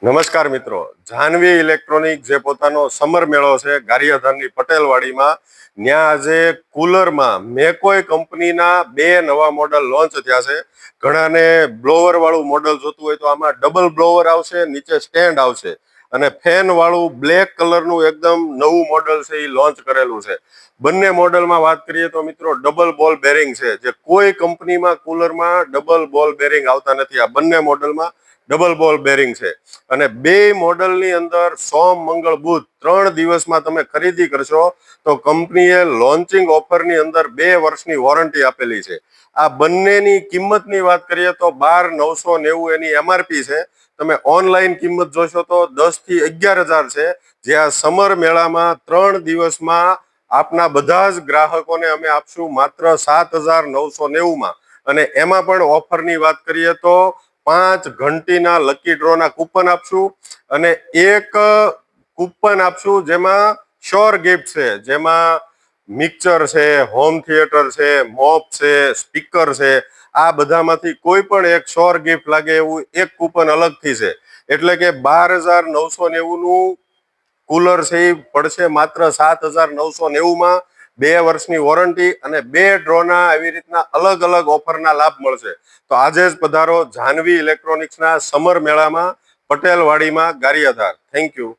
નમસ્કાર મિત્રો, જાહ્નવી ઇલેક્ટ્રોનિક જે પોતાનો સમર મેળો છે ગારિયાધારની પટેલવાડીમાં, ત્યાં આજે કુલરમાં મેકોઈ કંપનીના 2 નવા મોડલ લોન્ચ થયા છે. ઘણાને બ્લોવર વાળું મોડલ જોતું હોય તો આમાં ડબલ બ્લોવર આવશે, નીચે સ્ટેન્ડ આવશે અને ફેન વાળું બ્લેક કલરનું એકદમ નવું મોડલ છે એ લોન્ચ કરેલું છે. બંને મોડલમાં વાત કરીએ તો મિત્રો ડબલ બોલ બેરિંગ છે, જે કોઈ કંપનીમાં કુલરમાં ડબલ બોલ બેરિંગ આવતા નથી. આ બંને મોડલમાં ડબલ બોલ બેરિંગ છે અને બે મોડલની અંદર સોમ મંગળ બુધ 3 દિવસમાં તમે ખરીદી કરશો તો કંપનીએ લોન્ચિંગ ઓફરની અંદર 2 વર્ષની વોરંટી આપેલી છે. આ બંનેની કિંમતની વાત કરીએ તો 12,990 એની એમઆરપી છે. તમે ઓનલાઈન કિંમત જોશો તો 10 થી 11,000 છે, જે આ સમર મેળામાં 3 દિવસમાં આપના બધા જ ગ્રાહકોને અમે આપશું માત્ર 7,990 અને એમાં પણ ઓફરની વાત કરીએ તો 5 ઘંટીના લકી ડ્રોના કૂપન આપશું અને એક કૂપન આપશું જેમાં શ્યોર ગિફ્ટ છે, જેમાં મિક્સર છે, હોમ થિયેટર છે, મોપ છે, સ્પીકર છે. આ બધામાંથી કોઈ પણ એક શ્યોર ગિફ્ટ લાગે એવું એક કૂપન અલગથી છે. એટલે કે 12,990 નું કુલર છે એ પડશે માત્ર 7,990 2 વર્ષની વોરંટી અને 2 ડ્રોના આવી રીતના અલગ અલગ ઓફરના લાભ મળશે. તો આજે જ પધારો જાહ્નવી ઇલેક્ટ્રોનિક્સના સમર મેળામાં પટેલવાડીમાં ગારિયાધાર. Thank you.